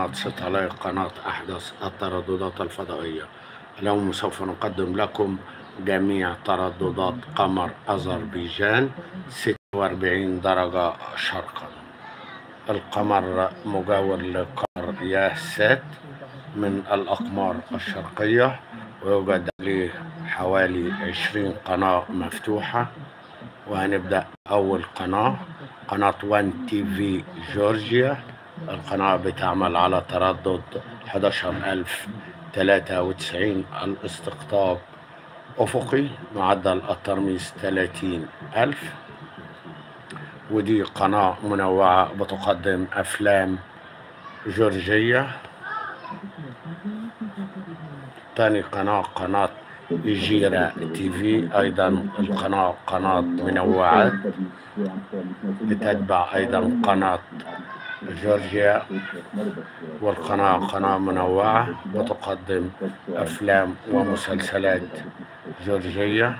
قناة ستلايق، قناة أحدث الترددات الفضائية. اليوم سوف نقدم لكم جميع ترددات قمر أذربيجان 46 درجة شرقا. القمر مجاور لقمر ياهسات من الأقمار الشرقية، ويوجد عليه حوالي 20 قناة مفتوحة. وهنبدأ أول قناة 1 تي في جورجيا. القناة بتعمل على تردد 11093 الاستقطاب أفقي، معدل الترميز 30000. ودي قناة منوعة بتقدم أفلام جورجية. تاني قناة إيجيرا تي في، أيضا القناة قناة منوعات، بتتبع أيضا قناة جورجيا، والقناة منوعة وتقدم أفلام ومسلسلات جورجية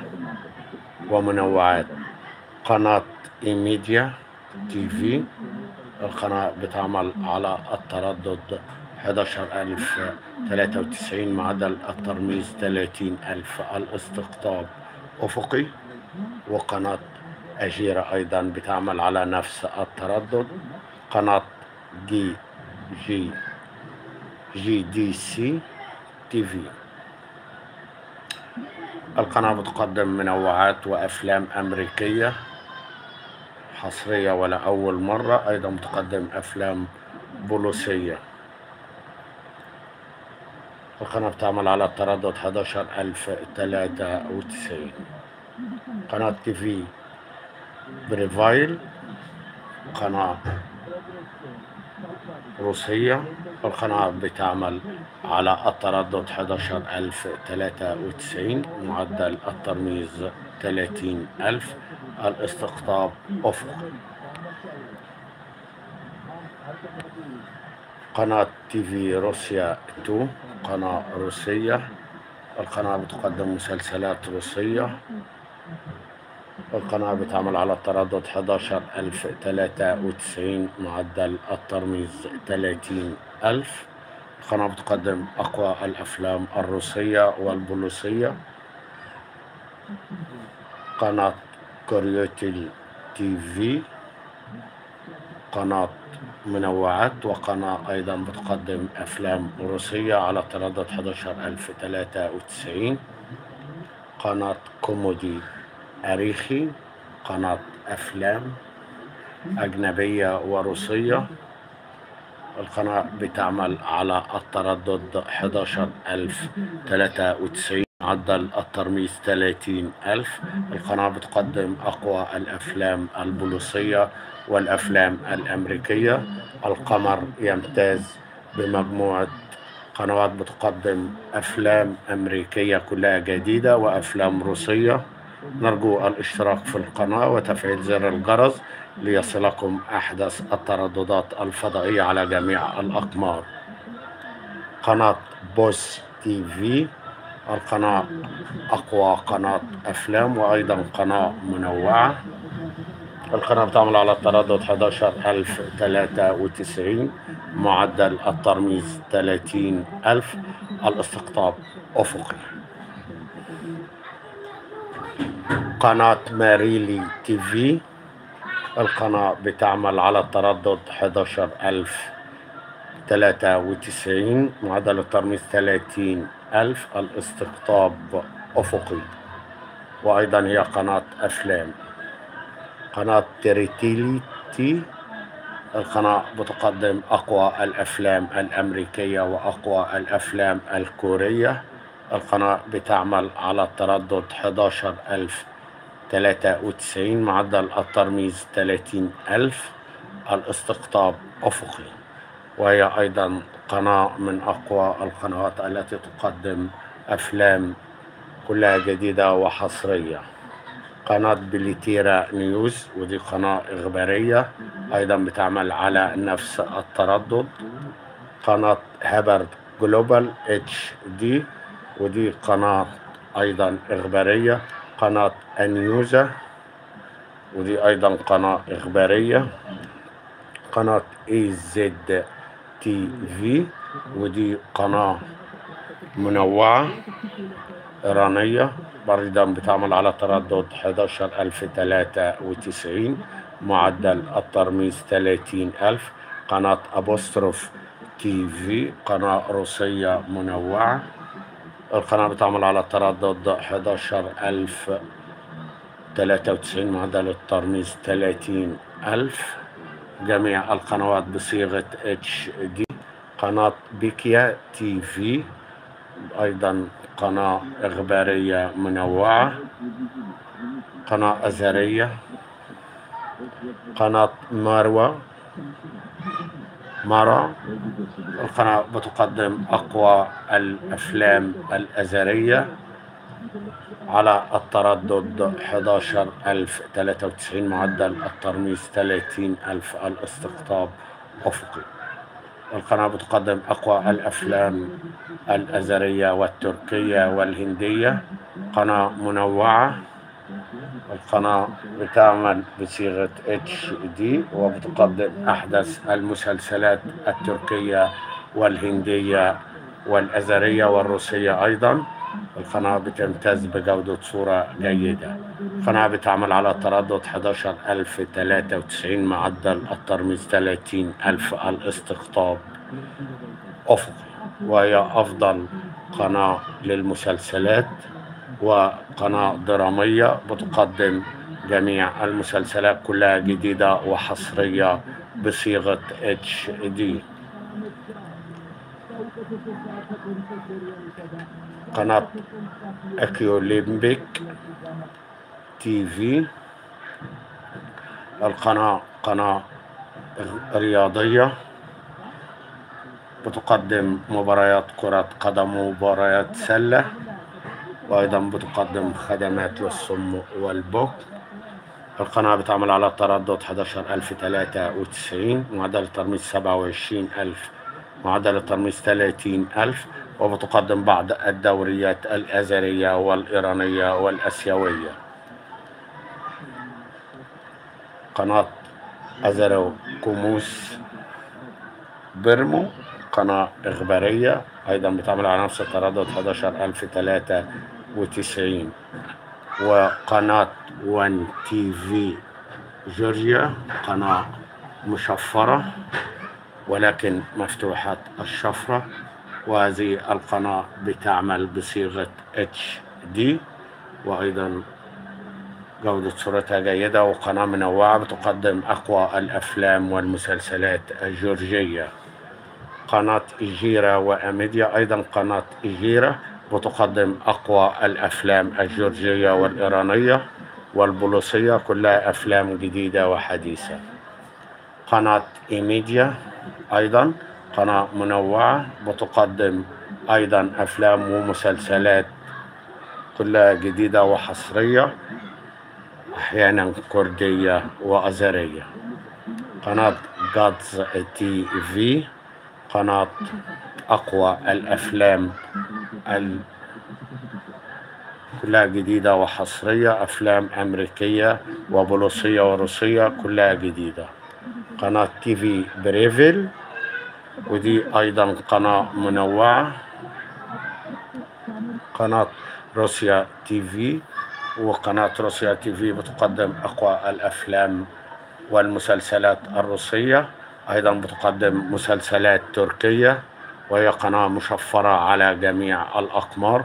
ومنوعات. قناة إيميديا تي في، القناة بتعمل على التردد 11093 معدل الترميز 30000 الاستقطاب أفقي. وقناة أجيرة أيضا بتعمل على نفس التردد. قناة جي دي سي تي في، القناة بتقدم منوعات وأفلام أمريكية حصرية ولا أول مرة، أيضا بتقدم أفلام بوليسية. القناة بتعمل على التردد 11093. قناة تي في بريفايل، قناة روسية، القناة بتعمل على التردد 11093 معدل الترميز 30000 الاستقطاب أفقي. قناة تي في روسيا 2، قناة روسية، القناة بتقدم مسلسلات روسية. القناة بتعمل على التردد 11093 معدل الترميز 30000. القناة بتقدم أقوى الأفلام الروسية والبوليسية. قناة كوريوتي تي في، قناة منوعات وقناة أيضا بتقدم أفلام روسية على تردد 11093. قناة كوميدي أريخي، قناة أفلام أجنبية وروسية. القناة بتعمل على التردد 11093 معدل الترميز 30000. القناة بتقدم أقوى الأفلام البوليسية والأفلام الأمريكية. القمر يمتاز بمجموعة قنوات بتقدم أفلام أمريكية كلها جديدة وأفلام روسية. نرجو الاشتراك في القناة وتفعيل زر الجرس ليصلكم أحدث الترددات الفضائية على جميع الأقمار. قناة بوس تي في، القناة أقوى قناة أفلام وأيضا قناة منوعة. القناة بتعمل على التردد 11093 معدل الترميز 30000 الاستقطاب أفقي. قناة ماريلي تي في، القناة بتعمل على التردد 11093 معدل الترميز 30000 الاستقطاب أفقي، وأيضا هي قناة أفلام. قناة تريتيليتي، القناة بتقدم أقوى الأفلام الأمريكية وأقوى الأفلام الكورية. القناة بتعمل على التردد 11093 معدل الترميز 30000 الاستقطاب أفقي، وهي أيضا قناة من أقوى القنوات التي تقدم أفلام كلها جديدة وحصرية. قناة بليتيرا نيوز، ودي قناة إخبارية أيضا بتعمل على نفس التردد. قناة هابرد جلوبال اتش دي، ودي قناة أيضا إخبارية. قناة أنيوزا، ودي أيضا قناة إخبارية. قناة اي زد تي في، ودي قناة منوعة إيرانية برضه بتعمل على تردد 11093، معدل الترميز 30000. قناة أبوستروف تي في، قناة روسية منوعة، القناة بتعمل على تردد 11093، معدل الترميز 30000. جميع القنوات بصيغة HD. قناة بيكيا تي في أيضا قناة إخبارية منوعة، قناة أزهرية. قناة مارا، القناة بتقدم أقوى الأفلام الأزهرية على التردد 11093، معدل الترميز 30000، الاستقطاب أفقي. القناة بتقدم أقوى الأفلام الأزهرية والتركية والهندية، قناة منوعة. القناة بتعمل بصيغة HD وبتقدم أحدث المسلسلات التركية والهندية والأزهرية والروسية أيضا. القناة بتمتاز بجودة صورة جيدة. القناة بتعمل على تردد 11093، معدل الترميز 30000، الاستقطاب أفقي، وهي أفضل قناة للمسلسلات وقناة درامية بتقدم جميع المسلسلات كلها جديدة وحصرية بصيغة HD. قناة أكيوليمبيك تي في، القناة قناة رياضية بتقدم مباريات كرة قدم ومباريات سلة، وأيضا بتقدم خدمات للصم والبكم. القناة بتعمل على تردد 11093، معدل الترميز 27000، معدل الترميز 30000، وبتقدم بعض الدوريات الأزهرية والإيرانية والأسيوية. قناة أزرو كوموس برمو، قناة إخبارية أيضا بتعمل على نفس التردد 11093. وقناة 1 تي في جورجيا، قناة مشفرة ولكن مفتوحة الشفرة، وهذه القناة بتعمل بصيغة HD وأيضا جودة صورتها جيدة، وقناة منوعة بتقدم أقوى الأفلام والمسلسلات الجورجية. قناة إجيرة وأميديا، أيضا قناة إجيرة بتقدم أقوى الأفلام الجورجية والإيرانية والبوليسية، كلها أفلام جديدة وحديثة. قناة إيميديا أيضا قناة منوعة بتقدم أيضا أفلام ومسلسلات كلها جديدة وحصرية، أحيانا كردية وأزهرية. قناة جادز تي في، قناة أقوى الأفلام كلها جديدة وحصرية، أفلام أمريكية وبوليسية وروسية كلها جديدة. قناة تي في بريفل، ودي أيضا قناة منوعة. قناة روسيا تي في، وقناة روسيا تي في بتقدم أقوى الأفلام والمسلسلات الروسية، أيضا بتقدم مسلسلات تركية، وهي قناة مشفرة على جميع الأقمار.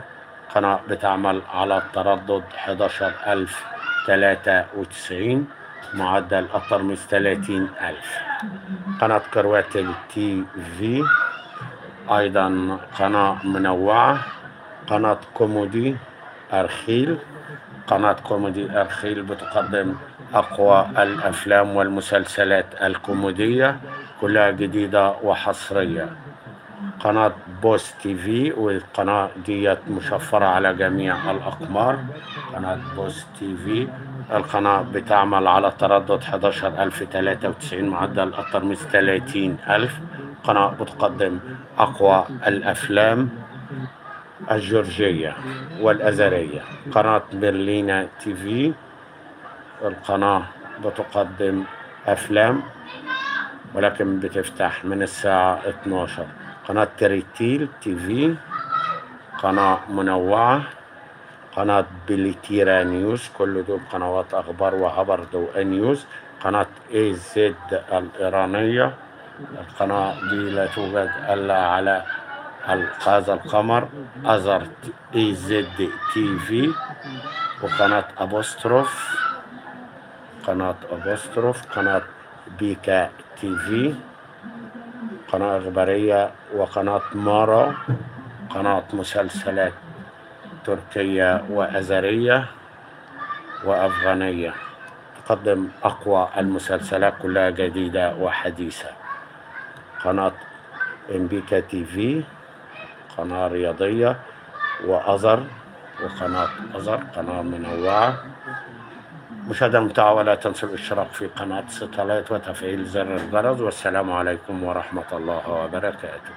قناة بتعمل على التردد 11093، معدل الترميز 30000. قناة كرواتل تي في أيضا قناة منوعة. قناة كومودي أرخيل، قناة كوميدي أرخيل بتقدم أقوى الأفلام والمسلسلات الكوميدية كلها جديدة وحصرية. قناة بوس تي في، والقناة ديت مشفرة على جميع الأقمار. قناة بوس تي في القناة بتعمل على تردد 11093، معدل الترميز 30000. قناة بتقدم أقوى الأفلام الجورجية والأزهرية. قناة برلينة تي في، القناة بتقدم أفلام ولكن بتفتح من الساعة 12. قناة تريتيل تي في، قناة منوعة، قناة بليتيرا نيوز، كل دول قنوات أخبار وهبرد نيوز. قناة اي زد الإيرانية، القناة دي لا توجد إلا على هذا القمر، أزر اي زد تي في. وقناة أبوستروف، قناة بيكا تي في، قناة إخبارية. وقناة مارا، قناة مسلسلات تركية وأزرية وأفغانية، تقدم أقوى المسلسلات كلها جديدة وحديثة. قناة إمبيكا تي في، قناة رياضية. وقناة أزر، قناة منوعة. مشاهدة ممتعة، ولا تنسوا الاشتراك في قناة ستلايت وتفعيل زر الجرس. والسلام عليكم ورحمة الله وبركاته.